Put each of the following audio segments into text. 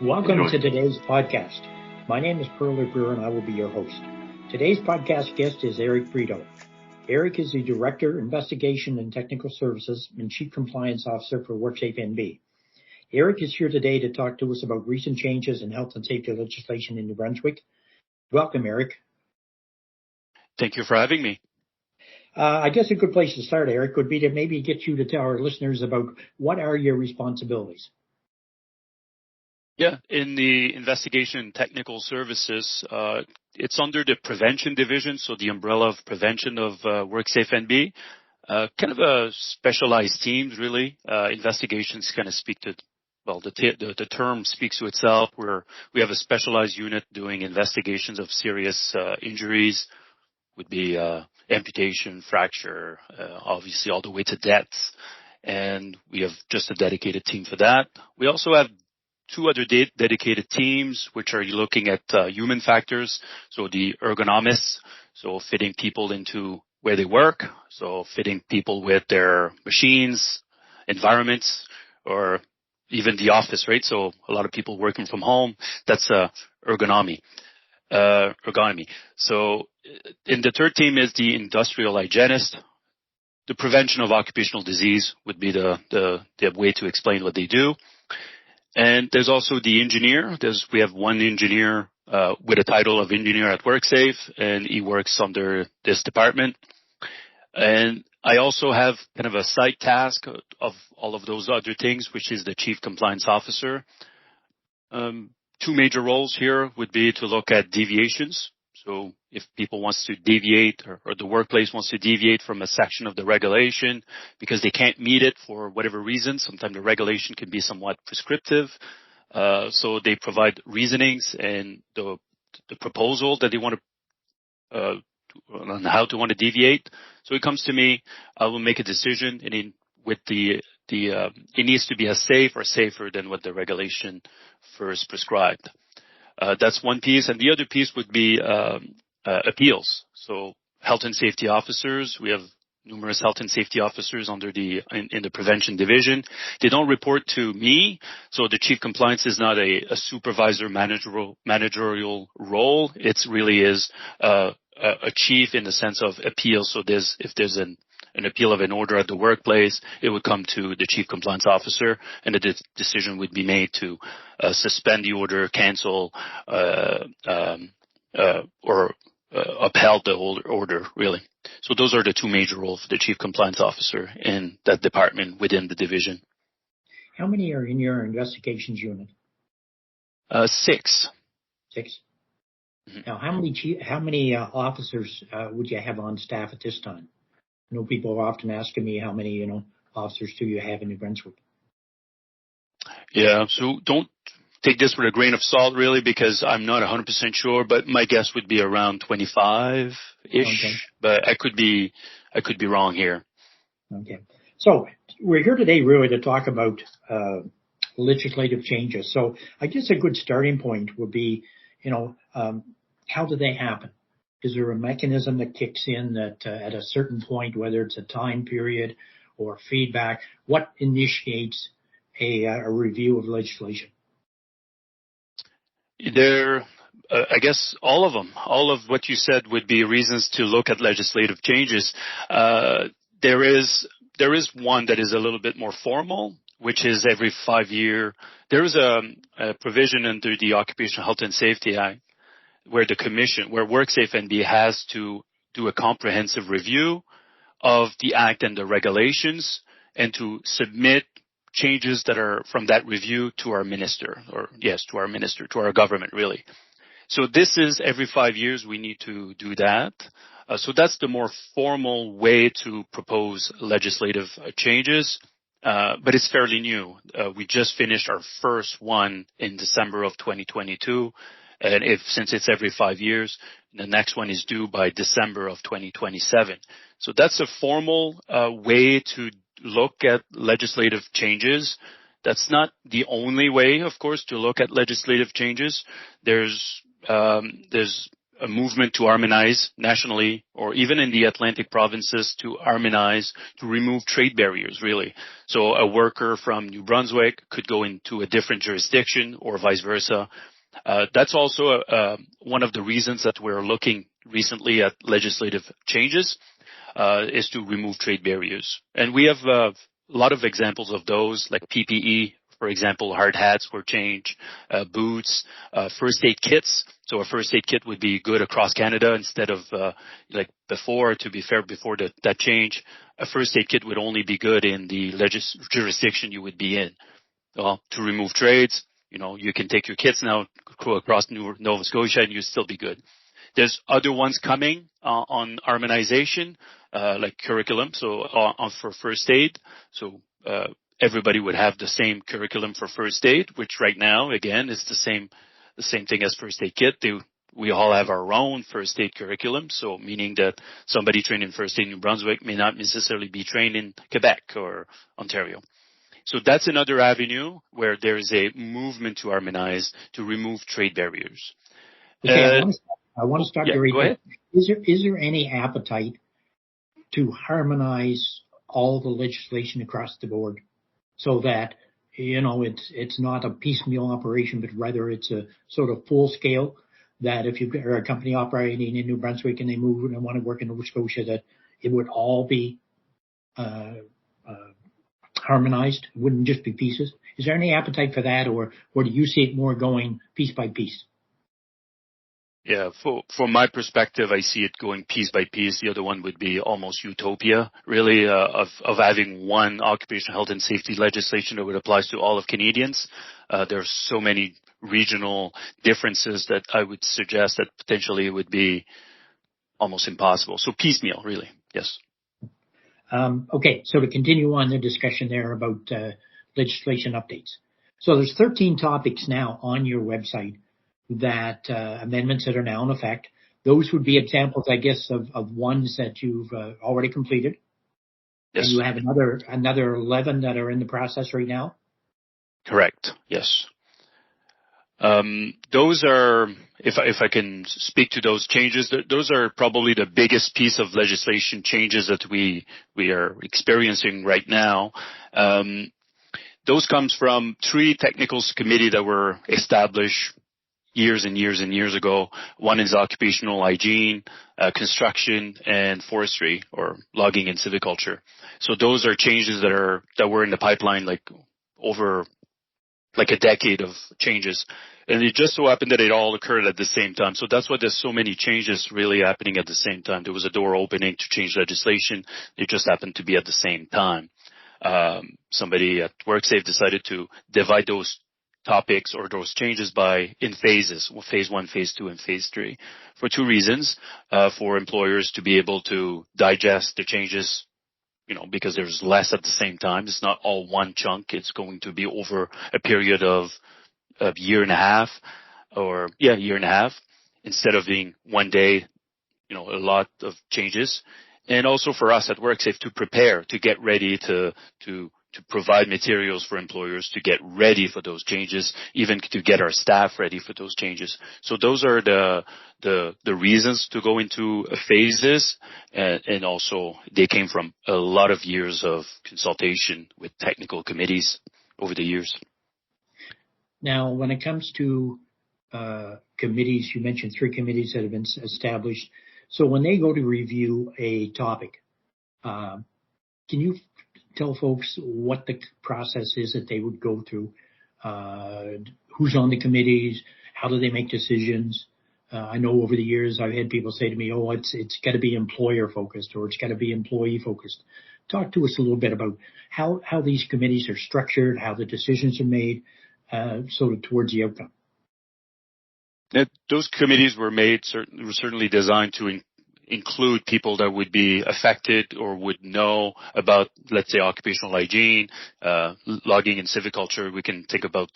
Welcome to today's podcast. My name is Perla Brewer and I will be your host. Today's podcast guest is Eric Brideau. Eric is the Director, Investigation and Technical Services and Chief Compliance Officer for WorkSafeNB. Eric is here today to talk to us about recent changes in health and safety legislation in New Brunswick. Welcome, Eric. Thank you for having me. I guess a good place to start, Eric, would be to maybe get you to tell our listeners about what are your responsibilities. Yeah, in the investigation and technical services, it's under the prevention division, so the umbrella of prevention of WorkSafeNB. Kind of a specialized teams, really. Investigations kind of speak to, well, the term speaks to itself, where we have a specialized unit doing investigations of serious injuries, would be amputation, fracture, obviously all the way to deaths. And we have just a dedicated team for that. We also have two other dedicated teams, which are looking at human factors, so the ergonomists, so fitting people into where they work, so fitting people with their machines, environments, or even the office, right? So a lot of people working from home, that's ergonomy. So in the third team is the industrial hygienist. The prevention of occupational disease would be the way to explain what they do. And there's also the engineer. We have one engineer with a title of engineer at WorkSafe, and he works under this department. And I also have kind of a side task of all of those other things, which is the chief compliance officer. Two major roles here would be to look at deviations. So if people wants to deviate or the workplace wants to deviate from a section of the regulation because they can't meet it for whatever reason, sometimes the regulation can be somewhat prescriptive. So they provide reasonings and the proposal that they want to, on how to want to deviate. So it comes to me, I will make a decision and it needs to be as safe or safer than what the regulation first prescribed. That's one piece. And the other piece would be appeals. So health and safety officers, we have numerous health and safety officers under in the prevention division. They don't report to me. So the chief compliance is not a supervisor managerial role. It really is a chief in the sense of appeals. So if there's an appeal of an order at the workplace, it would come to the chief compliance officer, and the decision would be made to suspend the order, cancel, or upheld the order, really. So those are the two major roles for the chief compliance officer in that department within the division. How many are in your investigations unit? 6. 6. Mm-hmm. Now, how many officers would you have on staff at this time? I know people are often asking me how many, officers do you have in New Brunswick? Yeah, so don't take this with a grain of salt, really, because I'm not 100% sure, but my guess would be around 25-ish, okay. But I could be wrong here. Okay. So we're here today really to talk about legislative changes. So I guess a good starting point would be, how do they happen? Is there a mechanism that kicks in that at a certain point, whether it's a time period or feedback, what initiates a review of legislation? I guess all of them. All of what you said would be reasons to look at legislative changes. There is one that is a little bit more formal, which is every 5 year. There is a provision under the Occupational Health and Safety Act where WorkSafeNB has to do a comprehensive review of the act and the regulations and to submit changes that are from that review to our minister, to our government, really. So this is every 5 years we need to do that. So that's the more formal way to propose legislative changes. But it's fairly new. We just finished our first one in December of 2022. And since it's every 5 years, the next one is due by December of 2027. So that's a formal way to look at legislative changes. That's not the only way, of course, to look at legislative changes. There's a movement to harmonize nationally or even in the Atlantic provinces to harmonize, to remove trade barriers, really. So a worker from New Brunswick could go into a different jurisdiction or vice versa. That's also one of the reasons that we're looking recently at legislative changes, is to remove trade barriers. And we have a lot of examples of those, like PPE. For example, hard hats were changed, boots, first aid kits. So a first aid kit would be good across Canada instead of like before. To be fair, before that change, a first aid kit would only be good in the jurisdiction you would be in. Well, to remove trades, you can take your kits now, go across Nova Scotia, and you'll still be good. There's other ones coming on harmonization, like curriculum. So for first aid, so everybody would have the same curriculum for first aid, which right now, again, is the same thing as first aid kit. We all have our own first aid curriculum, so meaning that somebody trained in first aid in New Brunswick may not necessarily be trained in Quebec or Ontario. So that's another avenue where there is a movement to harmonize, to remove trade barriers. Okay, I want to start you right go there. ahead. Is there any appetite to harmonize all the legislation across the board so that, it's not a piecemeal operation, but rather it's a sort of full scale, that if you are a company operating in New Brunswick and they move and want to work in Nova Scotia, that it would all be harmonized? It wouldn't just be pieces. Is there any appetite for that, or do you see it more going piece by piece? Yeah, from my perspective, I see it going piece by piece. The other one would be almost utopia, really, of having one occupational health and safety legislation that would apply to all of Canadians. There's so many regional differences that I would suggest that potentially it would be almost impossible. So piecemeal, really, yes. Okay, so to continue on the discussion there about legislation updates. So there's 13 topics now on your website that amendments that are now in effect. Those would be examples, I guess, of ones that you've already completed. Yes. And you have another 11 that are in the process right now? Correct, yes. Those are, if I can speak to those changes, those are probably the biggest piece of legislation changes that we are experiencing right now. Those comes from 3 technical committees that were established years and years and years ago. One is occupational hygiene, construction, and forestry, or logging and silviculture. So those are changes that were in the pipeline over a decade of changes. And it just so happened that it all occurred at the same time. So that's why there's so many changes really happening at the same time. There was a door opening to change legislation. It just happened to be at the same time. Somebody at WorkSafe decided to divide those topics or those changes in phases, phase 1, phase 2, and phase 3, for 2 reasons. For employers to be able to digest the changes, because there's less at the same time. It's not all one chunk. It's going to be over a period of a year and a half, instead of being one day, a lot of changes. And also for us at WorkSafe to prepare, to get ready to provide materials for employers to get ready for those changes, even to get our staff ready for those changes. So those are the reasons to go into phases, and also they came from a lot of years of consultation with technical committees over the years. Now, when it comes to committees, you mentioned 3 committees that have been established. So when they go to review a topic, can you tell folks what the process is that they would go through? Who's on the committees? How do they make decisions? I know over the years I've had people say to me, it's got to be employer focused, or it's got to be employee focused. Talk to us a little bit about how these committees are structured, how the decisions are made, sort of towards the outcome. Those committees were certainly designed to include people that would be affected or would know about, let's say, occupational hygiene, logging and silviculture. We can think about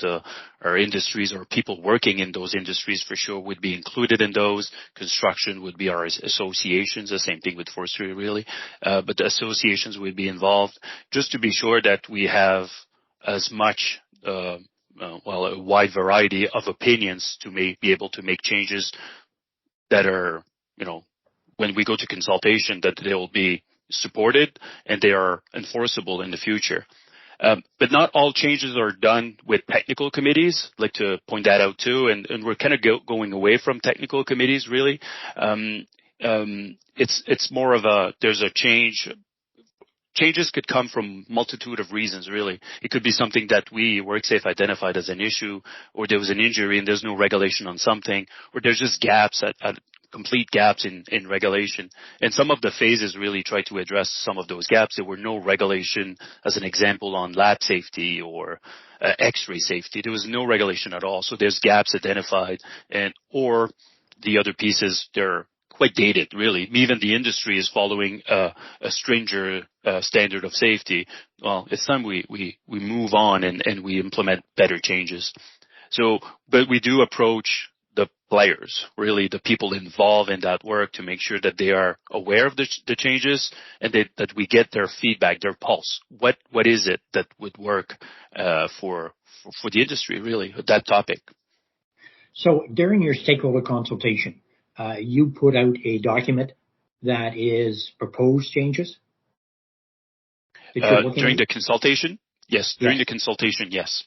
our industries, or people working in those industries for sure would be included in those. Construction would be our associations, the same thing with forestry really. But the associations would be involved, just to be sure that we have as much a wide variety of opinions to be able to make changes that are, when we go to consultation, that they will be supported and they are enforceable in the future. But not all changes are done with technical committees. I'd like to point that out too. And we're kind of going away from technical committees, really. It's more of there's a change. Changes could come from multitude of reasons, really. It could be something that we, WorkSafe, identified as an issue, or there was an injury and there's no regulation on something, or there's just gaps complete gaps in regulation. And some of the phases really try to address some of those gaps. There were no regulation, as an example, on lab safety or X-ray safety. There was no regulation at all. So there's gaps identified, or the other pieces, they're quite dated, really. Even the industry is following a stranger standard of safety. Well, it's time we move on and we implement better changes. So, but we do approach the players, really the people involved in that work, to make sure that they are aware of the changes and that we get their feedback, their pulse. What is it that would work for the industry, really, that topic? So during your stakeholder consultation, you put out a document that is proposed changes? During the consultation? Yes. During the consultation, yes.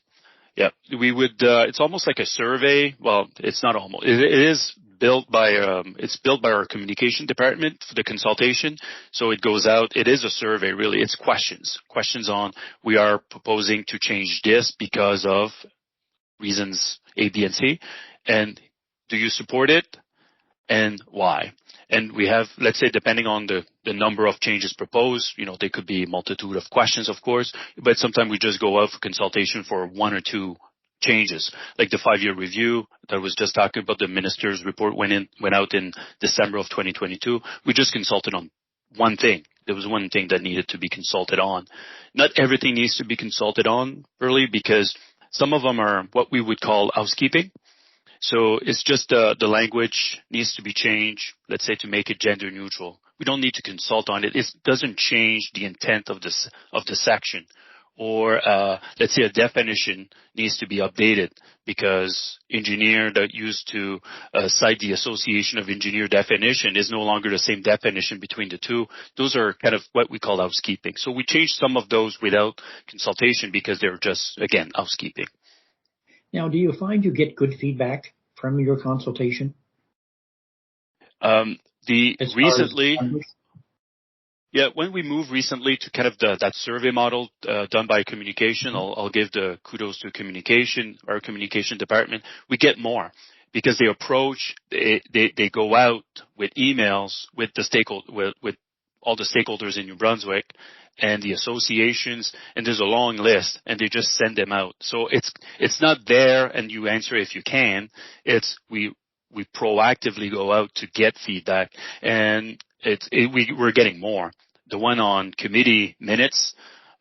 Yeah, we would. It's almost like a survey. Well, it's not almost. It is built by. It's built by our communication department for the consultation. So it goes out. It is a survey, really. It's questions. Questions on. We are proposing to change this because of reasons A, B, and C. And do you support it? And why? And we have, let's say, depending on the number of changes proposed, there could be a multitude of questions, of course, but sometimes we just go out for consultation for one or two changes, like the 5-year review that I was just talking about. The minister's report went out in December of 2022. We just consulted on one thing. There was one thing that needed to be consulted on. Not everything needs to be consulted on early, because some of them are what we would call housekeeping. So it's just the language needs to be changed, let's say, to make it gender neutral. We don't need to consult on it. It doesn't change the intent of the section. Or let's say a definition needs to be updated, because engineer that used to cite the Association of Engineer definition is no longer the same definition between the two. Those are kind of what we call housekeeping. So we changed some of those without consultation because they're just, again, housekeeping. Now, do you find you get good feedback from your consultation? When we moved recently to kind of that survey model done by communication, I'll give the kudos to our communication department. We get more because they go out with emails with with all the stakeholders in New Brunswick and the associations, and there's a long list, and they just send them out. So it's not there and you answer if you can. It's we proactively go out to get feedback, and we're getting more. The one on committee minutes,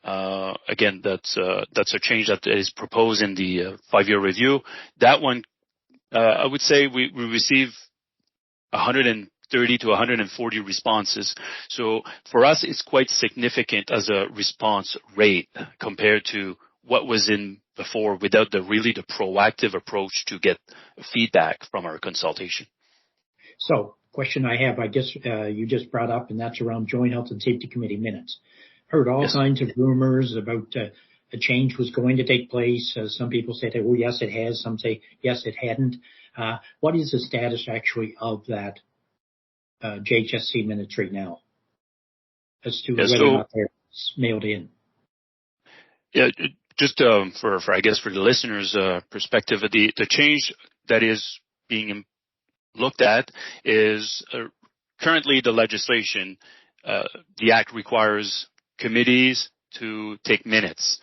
again, that's a change that is proposed in the 5-year review. That one, I would say we receive 130 to 140 responses. So for us, it's quite significant as a response rate compared to what was in before, without the proactive approach to get feedback from our consultation. So, question I have, I guess you just brought up, and that's around Joint Health and Safety Committee minutes. Heard all kinds of rumors about a change was going to take place. Some people say, oh, yes, it has. Some say, yes, it hadn't. What is the status actually of that JHSC minutes right now as to whether or not they're mailed in? Yeah, just for I guess for the listeners' perspective, the change that is being looked at is currently the legislation. The Act requires committees to take minutes.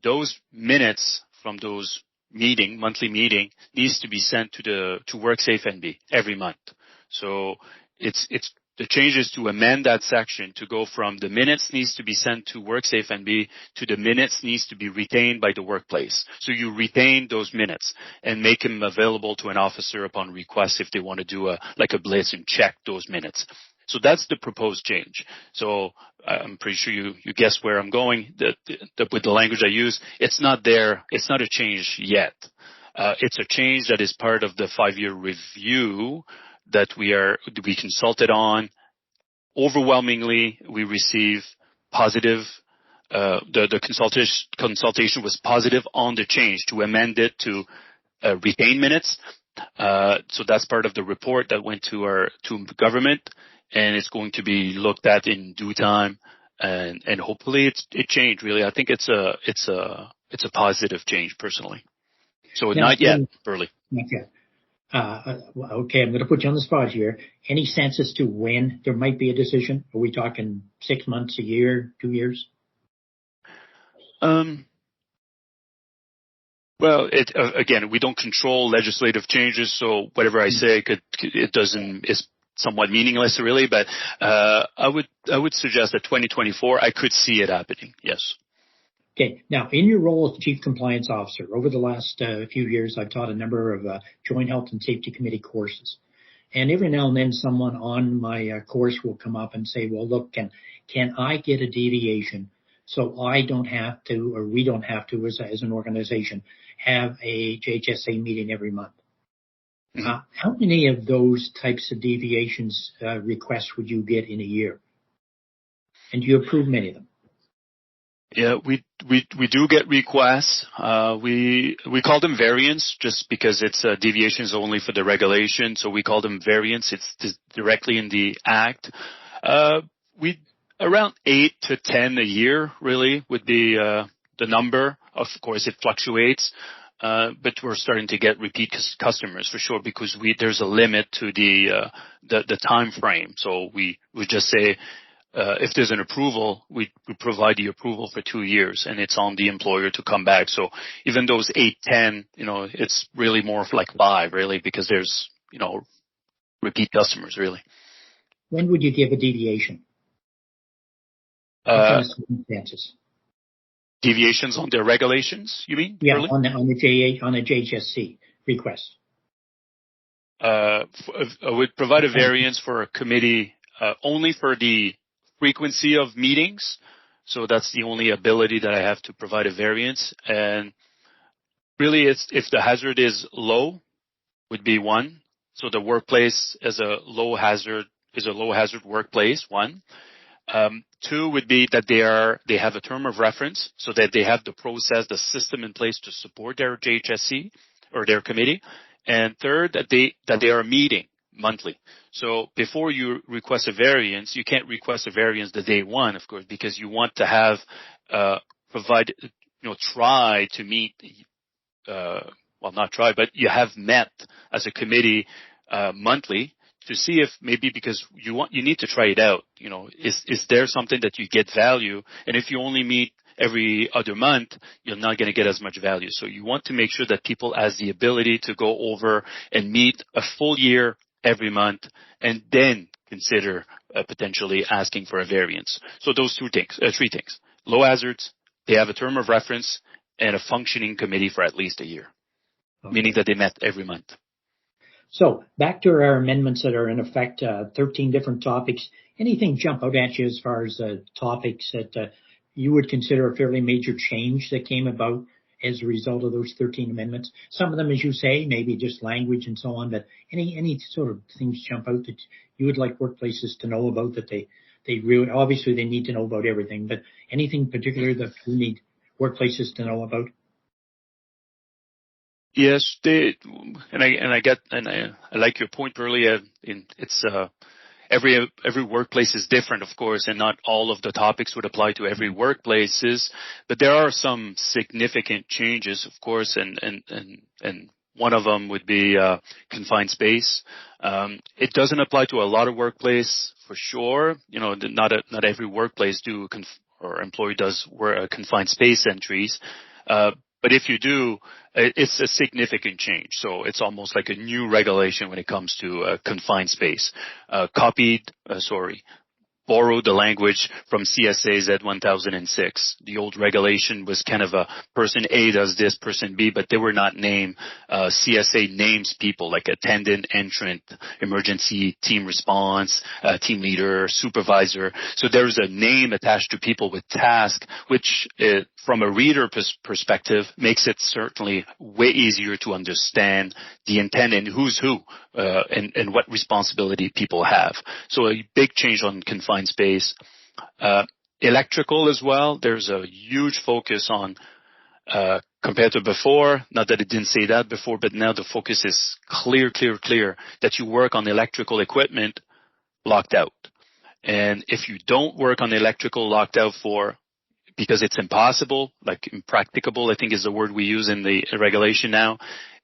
Those minutes from those monthly meeting, needs to be sent to WorkSafeNB every month. So it's the change is to amend that section to go from the minutes needs to be sent to WorkSafeNB to the minutes needs to be retained by the workplace. So you retain those minutes and make them available to an officer upon request if they want to do a blitz and check those minutes. So that's the proposed change. So I'm pretty sure you guess where I'm going with the language I use. It's not there. It's not a change yet. It's a change that is part of the 5-year review that we consulted on. Overwhelmingly, we receive positive. The consultation was positive on the change to amend it to retain minutes. So that's part of the report that went to government, and it's going to be looked at in due time, and hopefully it changed. Really, I think it's a positive change personally. So now, not yet, early. Not yet. Okay, I'm going to put you on the spot here. Any sense as to when there might be a decision? Are we talking 6 months, a year, 2 years? Well, again, we don't control legislative changes, so whatever I say is somewhat meaningless, really. But I would suggest that 2024, I could see it happening. Yes. Okay. Now, in your role as Chief Compliance Officer, over the last few years, I've taught a number of Joint Health and Safety Committee courses. And every now and then someone on my course will come up and say, well, look, can I get a deviation so I don't have to, or we don't have to as an organization, have a JHSA meeting every month? Mm-hmm. How many of those types of deviations requests would you get in a year? And do you approve many of them? Yeah, we do get requests. We call them variants just because it's deviations only for the regulation. So we call them variants. It's directly in the act. We around 8 to 10 a year really would be the number. Of course, it fluctuates. But we're starting to get repeat customers for sure because there's a limit to the time frame. So we just say, if there's an approval, we provide the approval for 2 years, and it's on the employer to come back. So even those 8, 10, it's really more like 5, really, because there's, repeat customers, really. When would you give a deviation? What kind of circumstances? Deviations on their regulations, you mean? Yeah, really? on a JHSC request. I would provide a variance for a committee only for the frequency of meetings. So that's the only ability that I have to provide a variance. And really, if the hazard is low, would be 1. So the workplace is a low hazard workplace, 1. 2 would be that they have a term of reference, so that they have the process, the system in place to support their JHSC or their committee. And 3rd, that they are meeting monthly. So before you request a variance, you can't request a variance the day 1, of course, because you want to have try to meet. Well, not try, but you have met as a committee monthly. To see if maybe because you need to try it out, is there something that you get value? And if you only meet every other month, you're not going to get as much value. So you want to make sure that people has the ability to go over and meet a full year every month and then consider potentially asking for a variance. So those 3 things, low hazards, they have a term of reference and a functioning committee for at least a year, meaning that they met every month. So back to our amendments that are in effect, 13 different topics. Anything jump out at you as far as topics that you would consider a fairly major change that came about as a result of those 13 amendments? Some of them, as you say, maybe just language and so on, but any sort of things jump out that you would like workplaces to know about that they really, obviously they need to know about everything, but anything particular that you need workplaces to know about? Yes, I like your point earlier. It's every workplace is different, of course, and not all of the topics would apply to every workplaces. But there are some significant changes, of course, and one of them would be confined space. It doesn't apply to a lot of workplace for sure. Not every workplace or employee does confined space entries. But if you do, it's a significant change. So it's almost like a new regulation when it comes to confined space. Borrowed the language from CSA Z1006. The old regulation was kind of a person A does this, person B, but they were not named. CSA names people like attendant, entrant, emergency, team response, team leader, supervisor. So there's a name attached to people with task, which from a reader perspective, makes it certainly way easier to understand the intent and who's who, and what responsibility people have. So a big change on confined space. Electrical as well. There's a huge focus on, compared to before, not that it didn't say that before, but now the focus is clear that you work on electrical equipment locked out. And if you don't work on electrical locked out because it's impossible, like impracticable, I think is the word we use in the regulation now,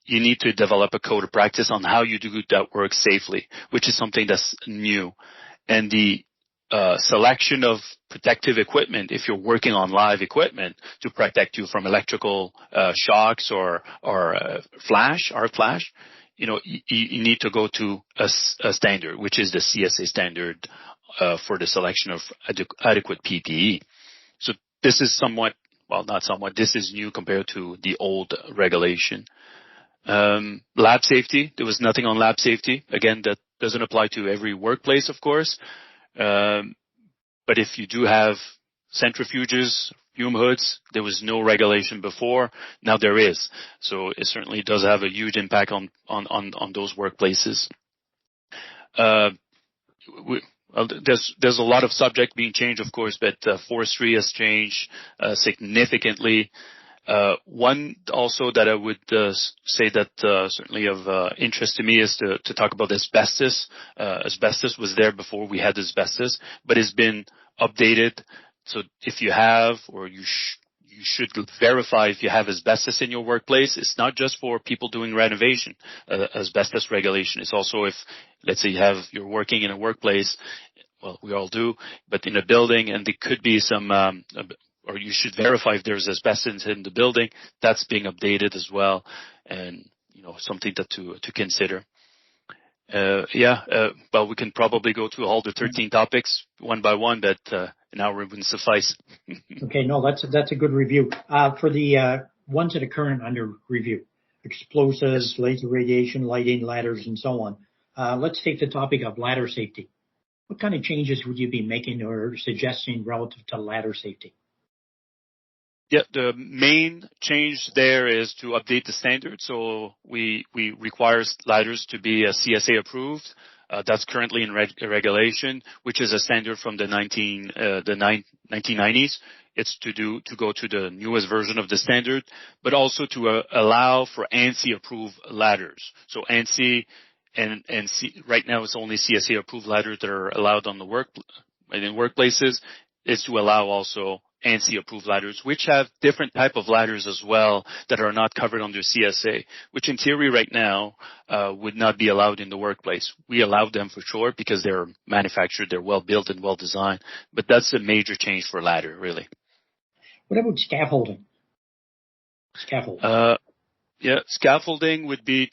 you need to develop a code of practice on how you do that work safely, which is something that's new. And the selection of protective equipment, if you're working on live equipment, to protect you from electrical shocks or arc flash, you need to go to a standard, which is the CSA standard for the selection of adequate PPE. So this is this is new compared to the old regulation. Lab safety, there was nothing on lab safety. Again, that doesn't apply to every workplace, of course. But if you do have centrifuges, fume hoods, there was no regulation before. Now there is. So it certainly does have a huge impact on those workplaces. There's a lot of subject being changed, of course, but forestry has changed significantly. One also that I would say that certainly of interest to me is to talk about asbestos. Asbestos was there before we had asbestos, but it's been updated. So if you have, or you should verify if you have asbestos in your workplace. It's not just for people doing renovation, asbestos regulation. It's also if, let's say you're working in a workplace, well, we all do, but in a building, and there could be some, or you should verify if there's asbestos in the building. That's being updated as well, and something to consider. Well, we can probably go through all the 13 topics one by one, but an hour wouldn't suffice. Okay, no, that's a good review. For the ones that are current under review, explosives, laser radiation, lighting, ladders, and so on. Let's take the topic of ladder safety. What kind of changes would you be making or suggesting relative to ladder safety? Yeah, the main change there is to update the standard. So we require ladders to be CSA approved. That's currently in regulation, which is a standard from the 1990s. It's to go to the newest version of the standard, but also to allow for ANSI approved ladders. So ANSI and right now it's only CSA approved ladders that are allowed on the in workplaces. Is to allow also ANSI approved ladders, which have different type of ladders as well that are not covered under CSA, which in theory right now would not be allowed in the workplace. We allow them for sure because they're manufactured, they're well built and well designed, but that's a major change for ladder, really. What about scaffolding? Scaffolding would be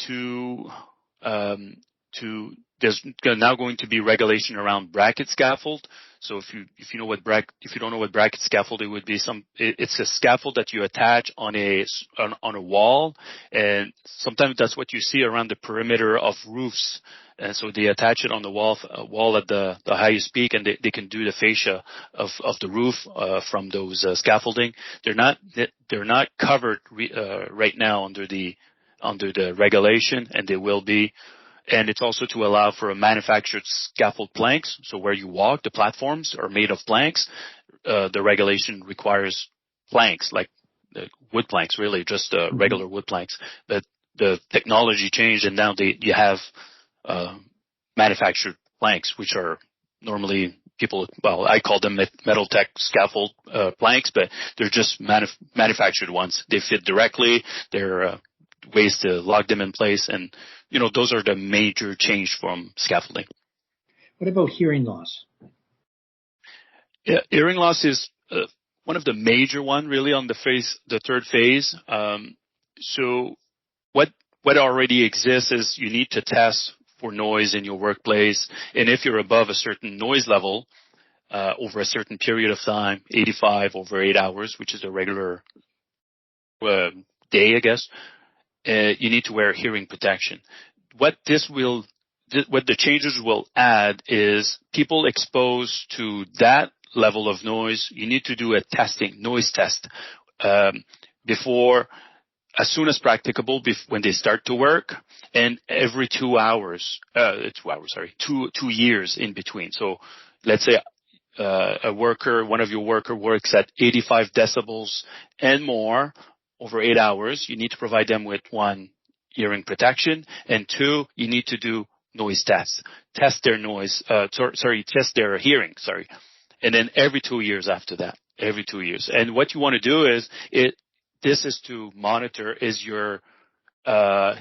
there's now going to be regulation around bracket scaffold. So if you don't know what bracket scaffolding would be, it's a scaffold that you attach on a wall, and sometimes that's what you see around the perimeter of roofs. And so they attach it on the wall at the highest peak, and they can do the fascia of the roof from those scaffolding. They're not covered right now under the regulation, and they will be. And it's also to allow for a manufactured scaffold planks. So where you walk, the platforms are made of planks. The regulation requires planks, like wood planks, really, just regular wood planks. But the technology changed, and now you have manufactured planks, which are normally I call them metal tech scaffold planks, but they're just manufactured ones. They fit directly. They're ways to lock them in place, and those are the major change from scaffolding. What about hearing loss? Yeah, hearing loss is one of the major one, really, on the third phase. So what already exists is you need to test for noise in your workplace, and if you're above a certain noise level over a certain period of time, 85 over 8 hours, which is a regular day, I guess. You need to wear hearing protection. What the changes will add is people exposed to that level of noise, you need to do a noise test before, as soon as practicable, when they start to work, and every 2 years in between. So let's say one of your worker works at 85 decibels and more over 8 hours, you need to provide them with 1, hearing protection, and 2, you need to do noise tests. Test their noise, test their hearing, and then every 2 years after that, every 2 years. And what you want to do is, this is to monitor, is your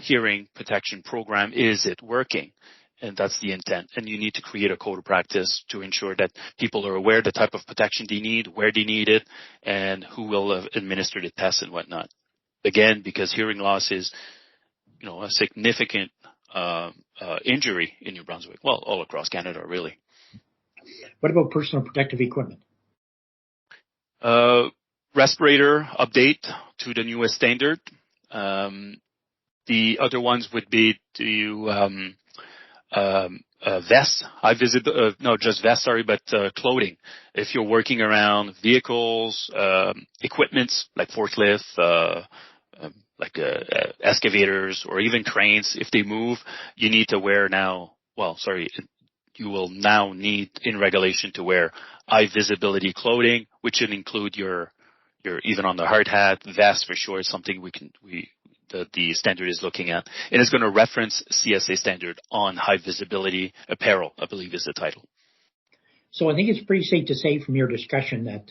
hearing protection program, is it working? And that's the intent. And you need to create a code of practice to ensure that people are aware the type of protection they need, where they need it, and who will administer the tests and whatnot. Again, because hearing loss is, a significant injury in New Brunswick. Well, all across Canada, really. What about personal protective equipment? Respirator update to the newest standard. The other ones would be vests, just vests, but clothing. If you're working around vehicles, equipments like forklifts, excavators, or even cranes, if they move, you need to wear you will now need in regulation to wear high visibility clothing, which should include your even on the hard hat, vest for sure, is something the standard is looking at. And it's going to reference CSA standard on high visibility apparel, I believe is the title. So I think it's pretty safe to say from your discussion that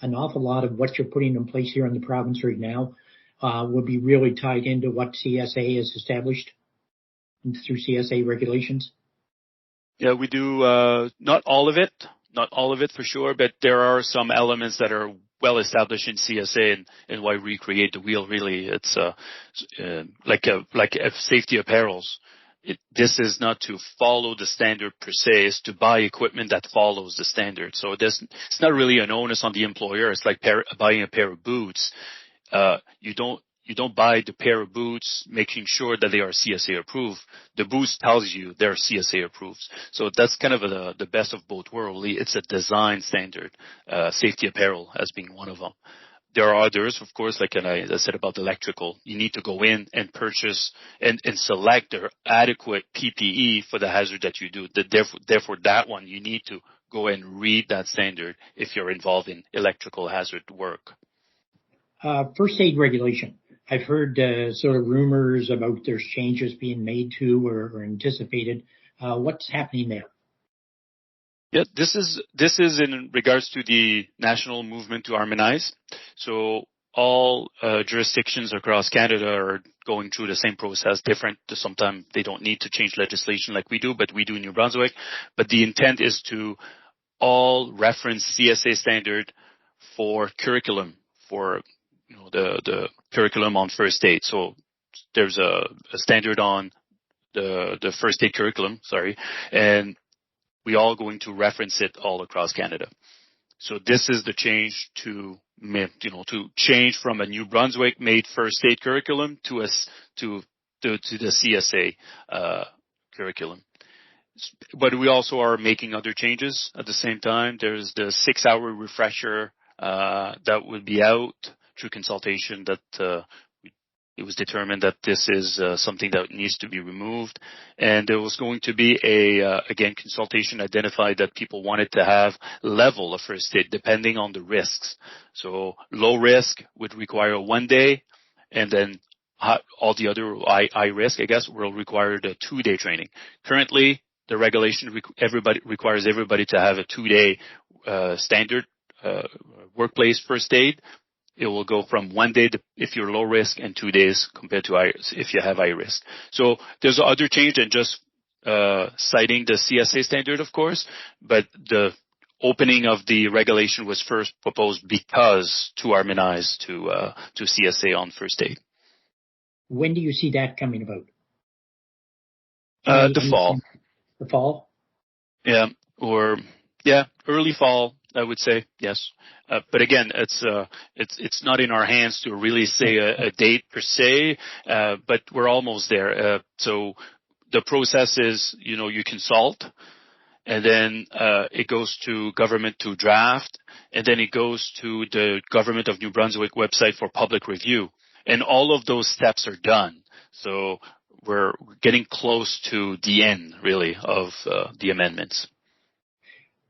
an awful lot of what you're putting in place here in the province right now will be really tied into what CSA has established through CSA regulations. Yeah, we do not all of it for sure, but there are some elements that are well established in CSA, and why recreate the wheel really. It's like safety apparels. This is not to follow the standard per se, it's to buy equipment that follows the standard. So it's not really an onus on the employer. It's like buying a pair of boots. You don't buy the pair of boots making sure that they are CSA approved. The boots tells you they're CSA approved. So that's kind of the best of both worlds. It's a design standard, safety apparel as being one of them. There are others, of course, like I said about electrical. You need to go in and purchase and select the adequate PPE for the hazard that you do. Therefore, that one, you need to go and read that standard if you're involved in electrical hazard work. First aid regulation. I've heard sort of rumors about there's changes being made to or anticipated. What's happening there? Yeah, this is in regards to the national movement to harmonize. So all jurisdictions across Canada are going through the same process, different. Sometimes they don't need to change legislation like we do, but we do in New Brunswick. But the intent is to all reference CSA standard for curriculum, for the curriculum on first aid. So there's a standard on the first aid curriculum, and we all going to reference it all across Canada. So this is the change to change from a New Brunswick made first aid curriculum to the CSA curriculum. But we also are making other changes at the same time. There's the 6-hour refresher that will be out through consultation that it was determined that this is something that needs to be removed. And there was going to be again, consultation identified that people wanted to have level of first aid depending on the risks. So low risk would require 1 day, and then all the other high risk, I guess, will require the 2-day training. Currently, the regulation requires everybody to have a 2-day standard workplace first aid. It will go from 1 day if you're low risk and 2 days compared to if you have high risk. So there's other change than just citing the CSA standard, of course, but the opening of the regulation was first proposed because to harmonize to CSA on first aid. When do you see that coming about? The fall. The fall? Yeah, early fall, I would say, yes. But again, it's not in our hands to really say a date per se, but we're almost there. So the process is, you consult, and then it goes to government to draft, and then it goes to the Government of New Brunswick website for public review. And all of those steps are done. So we're getting close to the end, really, of the amendments.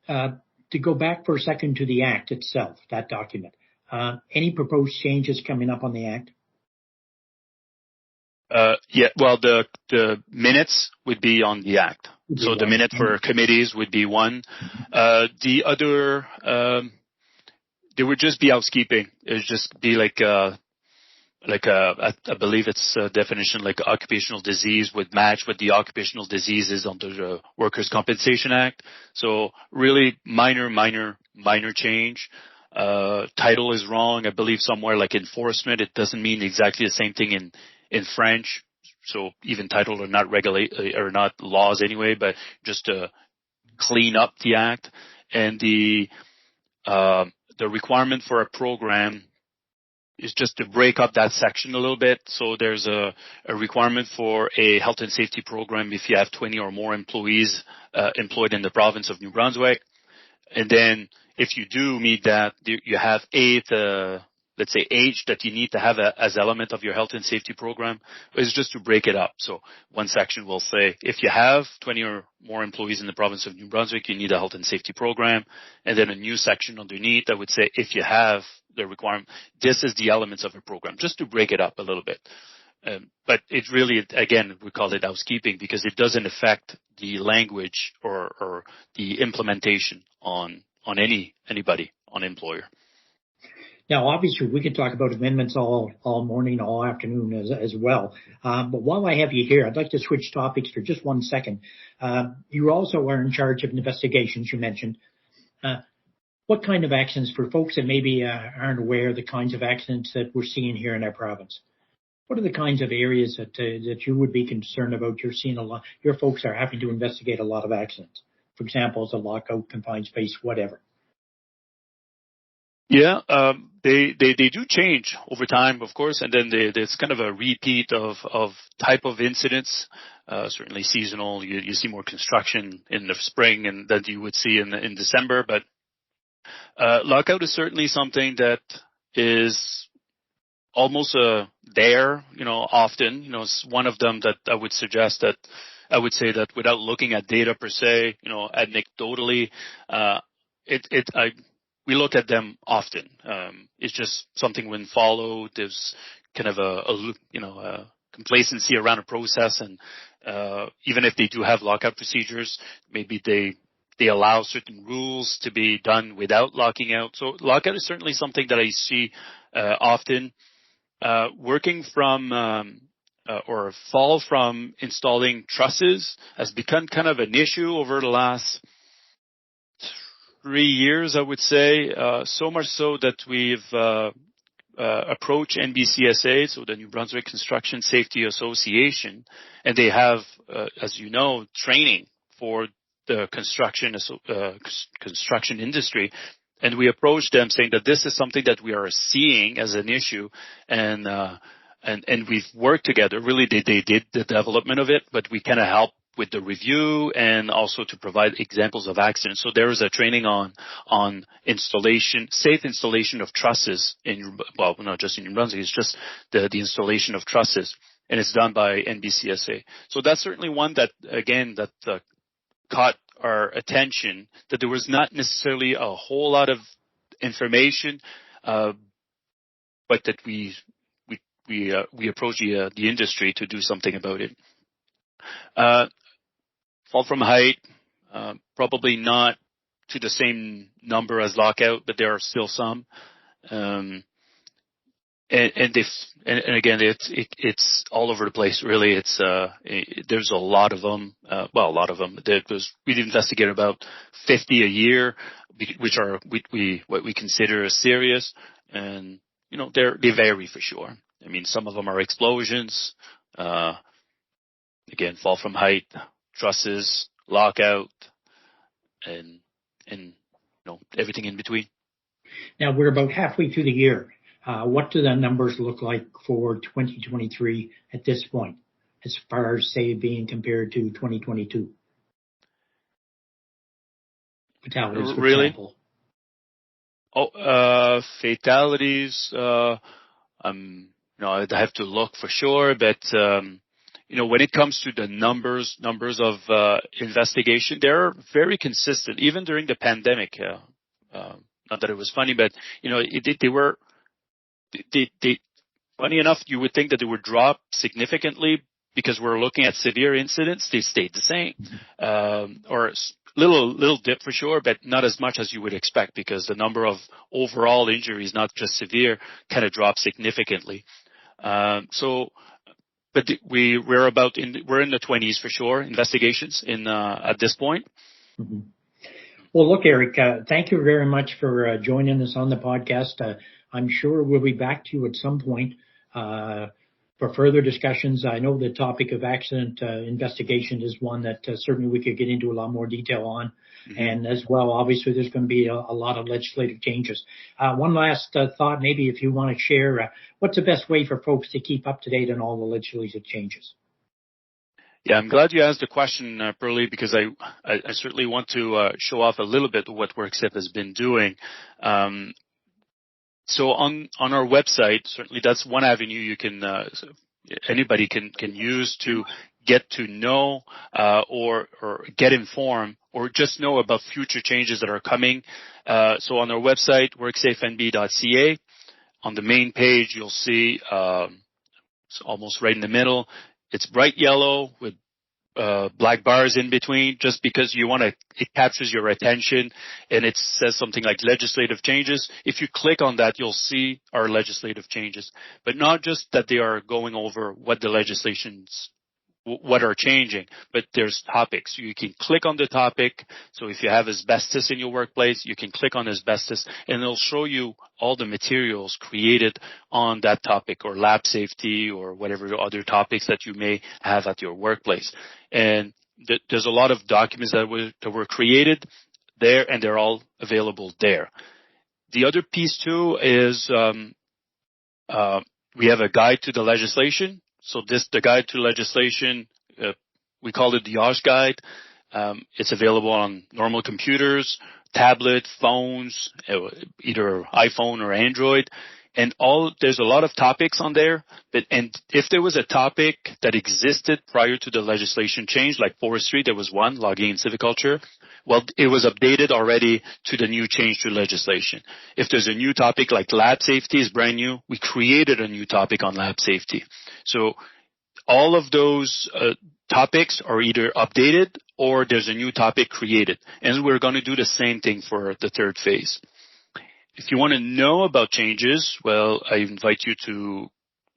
To go back for a second to the Act itself, that document, any proposed changes coming up on the Act? Yeah, well, the minutes would be on the Act. So the minute for committees would be one. The other, there would just be housekeeping. It would just be I believe it's a definition like occupational disease would match what the occupational disease is under the Workers' Compensation Act. So really minor change. Title is wrong. I believe somewhere like enforcement, it doesn't mean exactly the same thing in French. So even title are not laws anyway, but just to clean up the act. And the requirement for a program is just to break up that section a little bit. So there's a requirement for a health and safety program if you have 20 or more employees employed in the province of New Brunswick. And then if you do meet that, you have let's say age that you need to have as element of your health and safety program. It's just to break it up. So one section will say if you have 20 or more employees in the province of New Brunswick, you need a health and safety program. And then a new section underneath that would say if you have the requirement, this is the elements of a program, just to break it up a little bit. But it really, again, we call it housekeeping because it doesn't affect the language or the implementation on anybody, on employer. Now, obviously, we could talk about amendments all morning, all afternoon as well. But while I have you here, I'd like to switch topics for just 1 second. You also are in charge of investigations, you mentioned. What kind of accidents, for folks that maybe aren't aware of the kinds of accidents that we're seeing here in our province? What are the kinds of areas that you would be concerned about? You're seeing a lot. Your folks are having to investigate a lot of accidents. For example, as a lockout, confined space, whatever. Yeah, they do change over time, of course, and then there's kind of a repeat of type of incidents. Certainly seasonal. You see more construction in the spring and that you would see in December, but lockout is certainly something that is almost there, often. It's one of them that I would suggest that I would say that without looking at data per se, anecdotally, we look at them often. It's just something when followed, there's kind of a complacency around a process, and even if they do have lockout procedures, maybe they allow certain rules to be done without locking out. So lockout is certainly something that I see often. Working from or fall from installing trusses has become kind of an issue over the last 3 years, I would say, so much so that we've approached NBCSA, so the New Brunswick Construction Safety Association, and they have, as you know, training for the construction industry. And we approached them saying that this is something that we are seeing as an issue, and we've worked together. Really, they did the development of it, but we kind of helped with the review and also to provide examples of accidents. So there is a training on installation, safe installation of trusses not just in New Brunswick, it's just the installation of trusses, and it's done by NBCSA. So that's certainly one that, again, that caught our attention, that there was not necessarily a whole lot of information, but that we approached the industry to do something about it. Fall from height, probably not to the same number as lockout, but there are still some. And again, it's all over the place. Really, there's a lot of them. A lot of them. We've investigated about 50 a year, which are what we consider as serious, and they vary for sure. I mean, some of them are explosions. Again, fall from height, trusses, lockout, and everything in between. Now we're about halfway through the year. What do the numbers look like for 2023 at this point, as far as, say, being compared to 2022? fatalities, for Really? example? Fatalities, I'd have to look for sure, but, when it comes to the numbers of, investigation, they're very consistent, even during the pandemic. Not that it was funny, but, funny enough, you would think that they would drop significantly because we're looking at severe incidents. They stayed the same, or little dip for sure, but not as much as you would expect because the number of overall injuries, not just severe, kind of dropped significantly. But we're in the 20s for sure, investigations at this point. Mm-hmm. Well, look, Eric, thank you very much for joining us on the podcast. I'm sure we'll be back to you at some point for further discussions. I know the topic of accident investigation is one that certainly we could get into a lot more detail on. Mm-hmm. And as well, obviously, there's going to be a lot of legislative changes. One last thought, maybe if you want to share, what's the best way for folks to keep up to date on all the legislative changes? Yeah, I'm glad you asked the question, Pearlie, because I certainly want to show off a little bit of what WorkSafe has been doing. So on our website, certainly that's one avenue you can anybody can use to get to know or get informed or just know about future changes that are coming. So on our website, WorkSafeNB.ca, on the main page you'll see it's almost right in the middle. It's bright yellow with black bars in between, just because it captures your attention, and it says something like legislative changes. If you click on that, you'll see our legislative changes, but not just that they are going over what the legislations, what are changing, but there's topics. You can click on the topic. So if you have asbestos in your workplace, you can click on asbestos and it'll show you all the materials created on that topic, or lab safety, or whatever other topics that you may have at your workplace. And there's a lot of documents that were created there, and they're all available there. The other piece too is we have a guide to the legislation. So the guide to legislation, we call it the OSH guide. It's available on normal computers, tablet, phones, either iPhone or Android. And there's a lot of topics on there. And if there was a topic that existed prior to the legislation change, like forestry, there was one, logging and civiculture. Well, it was updated already to the new change to legislation. If there's a new topic like lab safety is brand new, we created a new topic on lab safety. So all of those topics are either updated or there's a new topic created. And we're going to do the same thing for the third phase. If you want to know about changes, well, I invite you to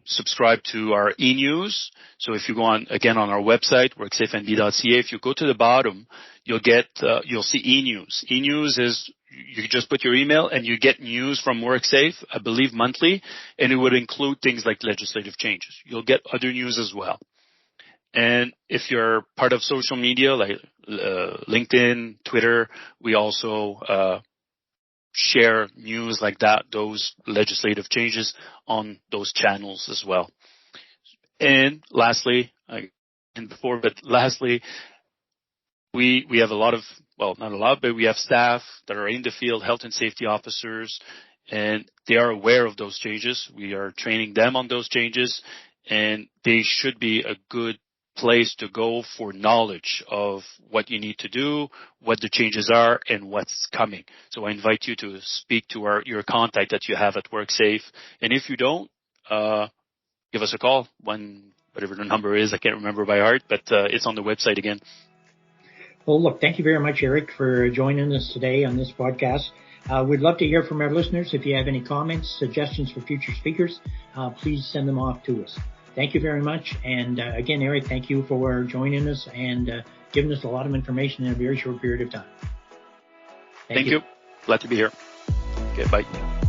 subscribe to our e-news. So if you go on our website, WorkSafeNB.ca, if you go to the bottom, you'll see e-news. E-news is, you just put your email and you get news from WorkSafe, I believe monthly, and it would include things like legislative changes. You'll get other news as well. And if you're part of social media like LinkedIn, Twitter, we also share news like that, those legislative changes on those channels as well. And lastly, we have a lot of, well, not a lot, but we have staff that are in the field, health and safety officers, and they are aware of those changes. We are training them on those changes, and they should be a good place to go for knowledge of what you need to do, what the changes are, and what's coming. So I invite you to speak to your contact that you have at WorkSafe. And if you don't, give us a call, whatever the number is. I can't remember by heart, but it's on the website again. Well, look, thank you very much, Eric, for joining us today on this podcast. We'd love to hear from our listeners. If you have any comments, suggestions for future speakers, please send them off to us. Thank you very much. And again, Eric, thank you for joining us and giving us a lot of information in a very short period of time. Thank you. Glad to be here. Okay, bye.